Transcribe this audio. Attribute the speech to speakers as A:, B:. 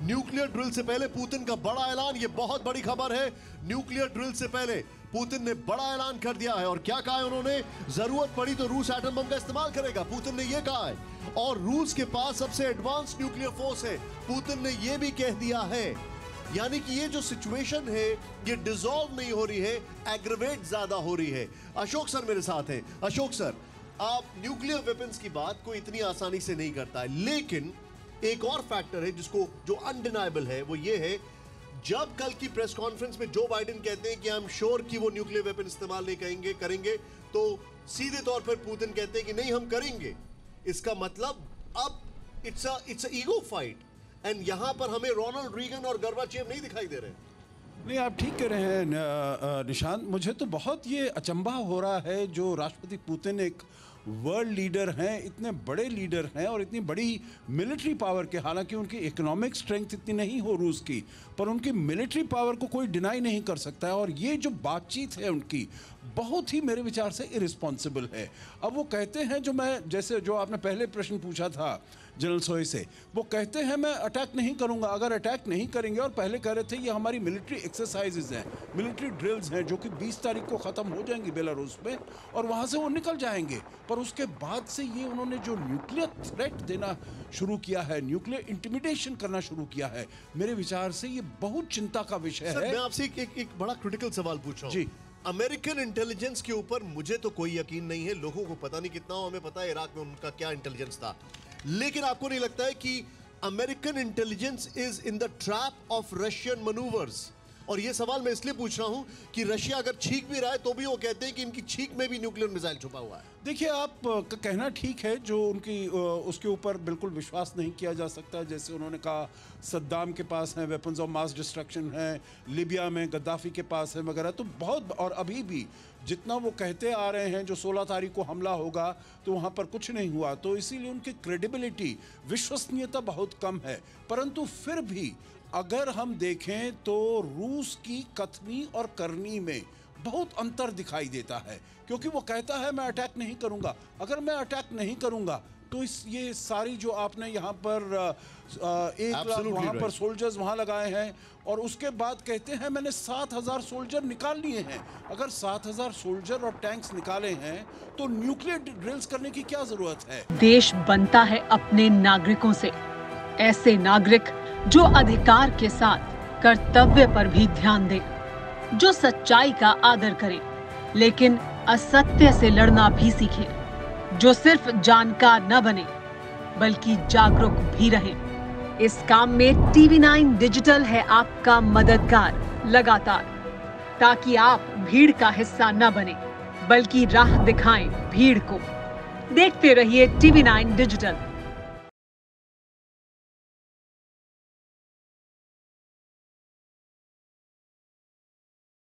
A: Nuclear drill से पहले Putin का बड़ा ऐलान, ये बहुत बड़ी खबर है। न्यूक्लियर ड्रिल से पहले पुतिन ने बड़ा ऐलान कर दिया है और क्या कहा है उन्होंने? जरूरत पड़ी तो रूस एटम बम का इस्तेमाल करेगा, पुतिन ने यह कहा है। और रूस के पास सबसे एडवांस न्यूक्लियर फोर्स है, पुतिन ने यह भी कह दिया है। यानी कि ये जो सिचुएशन है ये डिसॉल्व नहीं हो रही है, एग्रवेट ज्यादा हो रही है। अशोक सर मेरे साथ हैं। अशोक सर, आप न्यूक्लियर वेपन्स की बात कोई इतनी आसानी से नहीं करता है, लेकिन एक और फैक्टर है जिसको जो अनडिनाइबल है वो ये है, जब कल की प्रेस कॉन्फ्रेंस में जो बाइडेन कहते हैं कि आई एम श्योर कि वो न्यूक्लियर वेपन इस्तेमाल नहीं करेंगे, तो सीधे तौर पर पुतिन कहते हैं कि नहीं हम करेंगे। इसका मतलब अब it's a ego fight, and यहां पर हमें रोनाल्ड रीगन और गोर्बाचेव नहीं दिखाई दे रहे।
B: नहीं, आप ठीक कह रहे हैं निशांत। मुझे तो बहुत ये अचंभा हो रहा है, जो राष्ट्रपति पुतिन एक वर्ल्ड लीडर हैं, इतने बड़े लीडर हैं और इतनी बड़ी मिलिट्री पावर के, हालांकि उनकी इकोनॉमिक स्ट्रेंथ इतनी नहीं हो रूस की, पर उनकी मिलिट्री पावर को कोई डिनाई नहीं कर सकता है। और ये जो बातचीत है उनकी बहुत ही मेरे विचार से इरिस्पॉन्सिबल है। अब वो कहते हैं, जो आपने पहले प्रश्न पूछा था जनरल सोई से, वो कहते हैं मैं अटैक नहीं करूंगा। अगर अटैक नहीं करेंगे, और पहले कह रहे थे ये हमारी मिलिट्री एक्सरसाइजेज हैं, मिलिट्री ड्रिल्स हैं, जो कि 20 तारीख को ख़त्म हो जाएंगी बेलारूस में, और वहाँ से वो निकल जाएंगे। पर उसके बाद से ये उन्होंने जो न्यूक्लियर थ्रेट देना शुरू किया है, न्यूक्लियर इंटिमिडेशन करना शुरू किया है, मेरे विचार से ये बहुत चिंता का विषय है।
A: मैं आपसे एक बड़ा क्रिटिकल सवाल पूछ रहा हूं जी। अमेरिकन इंटेलिजेंस के ऊपर मुझे तो कोई यकीन नहीं है, लोगों को पता नहीं कितना हो, हमें पता है इराक में उनका क्या इंटेलिजेंस था, लेकिन आपको नहीं लगता है कि American intelligence is in the trap of Russian manoeuvres? और ये सवाल मैं इसलिए पूछ रहा हूं कि रशिया अगर छींक भी रहा है तो भी वो कहते हैं कि इनकी छींक में भी न्यूक्लियर मिसाइल छुपा हुआ है।
B: देखिए, आप का कहना ठीक है, जो उनकी उसके ऊपर बिल्कुल विश्वास नहीं किया जा सकता। जैसे उन्होंने कहा सद्दाम के पास हैं वेपन्स ऑफ मास डिस्ट्रक्शन हैं, लिबिया में गद्दाफी के पास है वगैरह, तो बहुत, और अभी भी जितना वो कहते आ रहे हैं, जो 16 तारीख को हमला होगा तो वहाँ पर कुछ नहीं हुआ, तो इसीलिए उनकी क्रेडिबिलिटी, विश्वसनीयता बहुत कम है। परंतु फिर भी अगर हम देखें तो रूस की कथनी और करनी में बहुत अंतर दिखाई देता है, क्योंकि वो कहता है मैं अटैक नहीं करूंगा। अगर मैं अटैक नहीं करूंगा तो ये सारी जो आपने यहाँ पर 1 लाख वहाँ पर सोल्जर्स वहाँ लगाए हैं, और उसके बाद कहते हैं मैंने 7,000 सोल्जर निकाल लिए हैं। अगर 7,000 सोल्जर और टैंक्स निकाले हैं तो न्यूक्लियर ड्रिल्स करने की क्या जरूरत है?
C: देश बनता है अपने नागरिकों से, ऐसे नागरिक जो अधिकार के साथ कर्तव्य पर भी ध्यान दें, जो सच्चाई का आदर करें, लेकिन असत्य से लड़ना भी सीखें, जो सिर्फ जानकार न बने बल्कि जागरूक भी रहें। इस काम में TV9 डिजिटल है आपका मददगार लगातार, ताकि आप भीड़ का हिस्सा न बने बल्कि राह दिखाएं भीड़ को। देखते रहिए TV9 डिजिटल।